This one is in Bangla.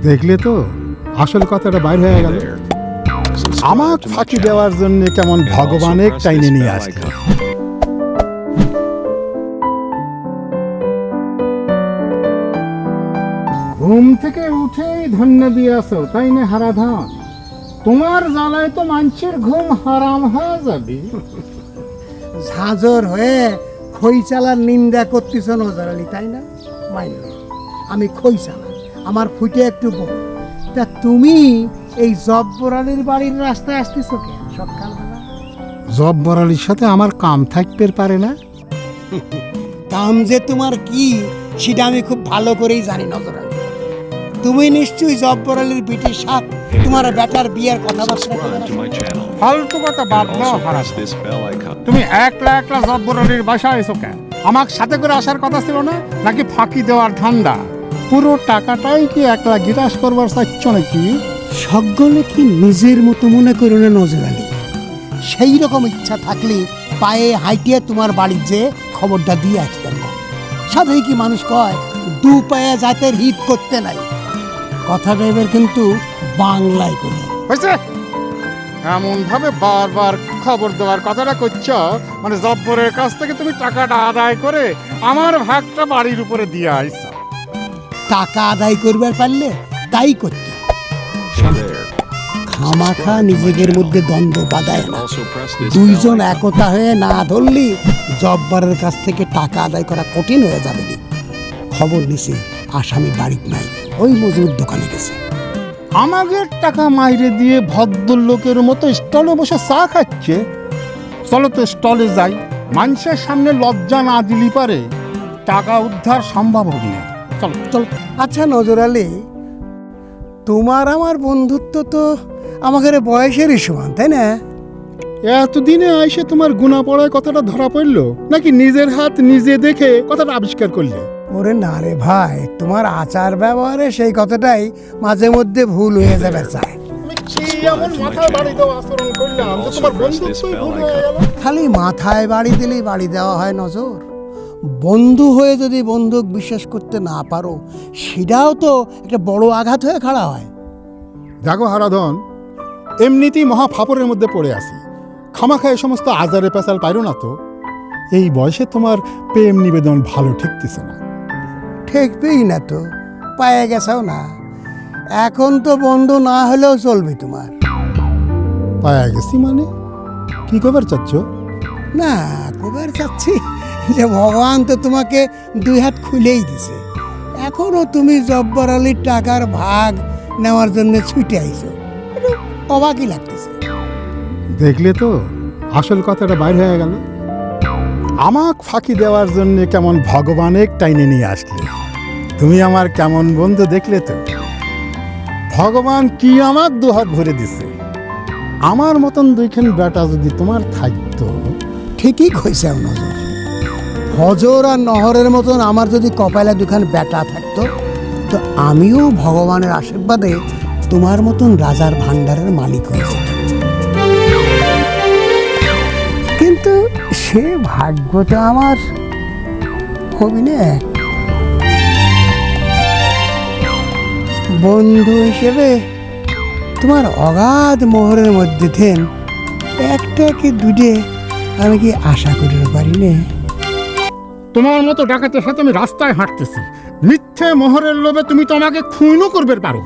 দেখলে তো আসল কথাটা বাইর হয়ে গেল। আমাক ফাঁকি দেওয়ার জন্য কেমন ভগবানের টাইনে নিয়ে আসলো। ঘুম থেকে উঠেই ধন্য দিয়েছো, তাই না হারাধন? তোমার জ্বালায় তো মানুষের ঘুম হারাম হয়ে যাবে। ঝাঁঝর হয়ে খই চালার নিন্দা করতেছ নজর আলী, তাই না? মাইল আমি খই চালা, আমার ফুটে একটু বল। তা তুমি এই জব্বর আলীর বাড়ির রাস্তায় আসতেছো কেন সকালবেলা? জব্বর আলীর সাথে আমার কাম থাকতে পারে না? কাম যে তোমার কি সেটা আমি খুব ভালো করেই জানি নজর আলী। তুমি নিশ্চয়ই জব্বর আলীর বিটির সাথ তোমার বেটার বিয়ের কথাবার্তা ফালতু কথা বাদ দাও হারাধন। তুমি একলা একলা জব্বর আলীর বাসায় এসো কেন? আমার সাথে করে আসার কথা ছিল না? নাকি ফাঁকি দেওয়ার ধান্দা? পুরো টাকাটাই কি একলা গিরাস করবার চাচ্ছ নাকি? সকলে কি নিজের মতো মনে করো না নজর আলী? সেই রকম ইচ্ছা থাকলে পায়ে হাইটিয়ে তোমার বাড়ির যে খবরটা দিয়ে আসতেন না। সাথে কি মানুষ কয় দু পায়ে জাতের হিত করতে নাই? কথাটা এবার কিন্তু বাংলায় করে হয়েছে? এমন ভাবে বারবার খবর দেওয়ার কথাটা করছ, মানে জব্বরের কাছ থেকে তুমি টাকাটা আদায় করে আমার ভাগটা বাড়ির উপরে দিয়ে আইছো। টাকা আদায় করবার পারলে তাই করতে। খামাখা নিজেদের মধ্যে দ্বন্দ্ব বাঁধায় না। দুইজন একতা হয়ে না ধরলি জব্বারের কাছ থেকে টাকা আদায় করা কঠিন হয়ে যাবে। খবর নিছি আসামি বাড়িতে নাই, ওই মজুর দোকানে গেছে। আমাদের টাকা মাইরে দিয়ে ভদ্রলোকের মতো স্টলে বসে চা খাচ্ছে। চলো তো স্টলে যাই, মানুষের সামনে লজ্জা না দিলি পারে টাকা উদ্ধার সম্ভব হবে না। চলো চলো। আচ্ছা নজর আলী, তোমার আমার বন্ধুত্ব তো আমাকে বয়সেরই সমান, তাই না? এতদিনে আইসে তোমার গুণা পড়ায় কথাটা ধরা পড়লো, নাকি নিজের হাত নিজে দেখে কথাটা আবিষ্কার করলে? ওরে না রে ভাই, তোমার আচার ব্যবহারে সেই কথাটাই মাঝে মধ্যে ভুল হয়ে যাবে চায়। খালি মাথায় বাড়ি দিলেই বাড়ি দেওয়া হয় নজর? বন্ধু হয়ে যদি বন্ধুক বিশ্বাস করতে না পারো, সেটাও তো একটা বড় আঘাত হয়ে খাড়া হয়। দেখো হারাধন, এমনিতেই মহা ফাপড়ের মধ্যে পড়ে আছি। খামাখা এ সমস্ত আজারে পেশাল পাইরো না তো। এই বয়সে তোমার প্রেম নিবেদন ভালো ঠেকতেছে না। ঠেকবেই না তো, পায়ে গেছাও না। এখন তো বন্ধু না হলেও চলবে তোমার। পায়া গেছি মানে কি খবর চাচ্ছ? না, কবার চাচ্ছি যে ভগবান তো তোমাকে দুই হাত খুলেই দিছে। এখনো তুমি জব্বর আলীর টাকার ভাগ নেওয়ার জন্য ছুটে আইছো, একটু অবাকই লাগতেছে। দেখলে তো আসল কথাটা বাইর হয়ে গেল। আমাক ফাঁকি দেওয়ার জন্য কেমন ভগবানের টাইনে নিয়ে আসলে। তুমি আমার কেমন বন্ধু দেখলে তো? ভগবান কি আমার দুহাত ভরে দিছে। আমার মতন দুইখান বেটা যদি তোমার থাকতো। ঠিকই কইছে নজর। ফজর আর নহরের মতন আমার যদি কপালে দুখান বেটা থাকতো, তো আমিও ভগবানের আশীর্বাদে তোমার মতন রাজার ভান্ডারের মালিক হয়ে যেতাম। কিন্তু সে ভাগ্যটা আমার হবি না। বন্ধু হিসেবে তোমার অগাধ মোহরের মধ্যে থেন একটা কি দুটে আমি কি আশা করতে পারি না? তোমার মতো ডাকাতের সাথে আমি রাস্তায় হাঁটতেছি, মিথ্যে মোহরের লোভে তুমি তো আমাকে খুনও করবে পারো।